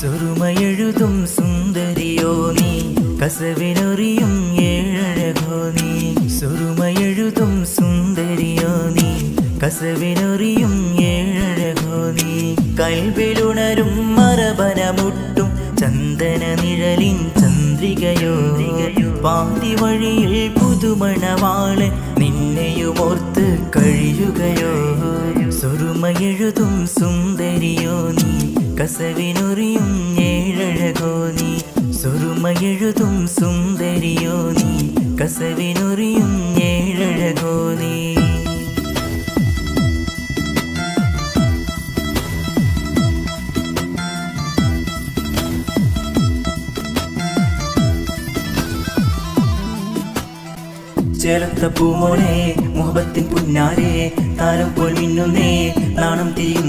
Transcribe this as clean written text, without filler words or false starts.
സുറുമയെഴുതും സുന്ദരിയോ നീ കസവിനൊറിയും ഏഴഴകോ നീ സുറുമയെഴുതും സുന്ദരിയോ നീ കസവിനൊറിയും ഏഴഴകോ നീ കൽവിലുണരും മറബനമുട്ടും ചന്ദന നിഴലിൻ ചന്ദ്രികയോ പാതി വഴിയിൽ പുതുമണവാളെ നിന്നെയുമോർത്ത് കഴിയുകയോ സുറുമയെഴുതും സുന്ദരിയോ നീ കസവിനൊറിയും ഏഴഴകോ നീ സുറുമയെഴുതും സുന്ദരിയോ നീ കസവിനൊറിയും ഏഴഴകോ നീ ചേലത്ത പൂമോളെ മുഹബത്തിൻ പുന്നാരെ താരം പോൽ മിന്നുന്നേ നാണം തിരിയും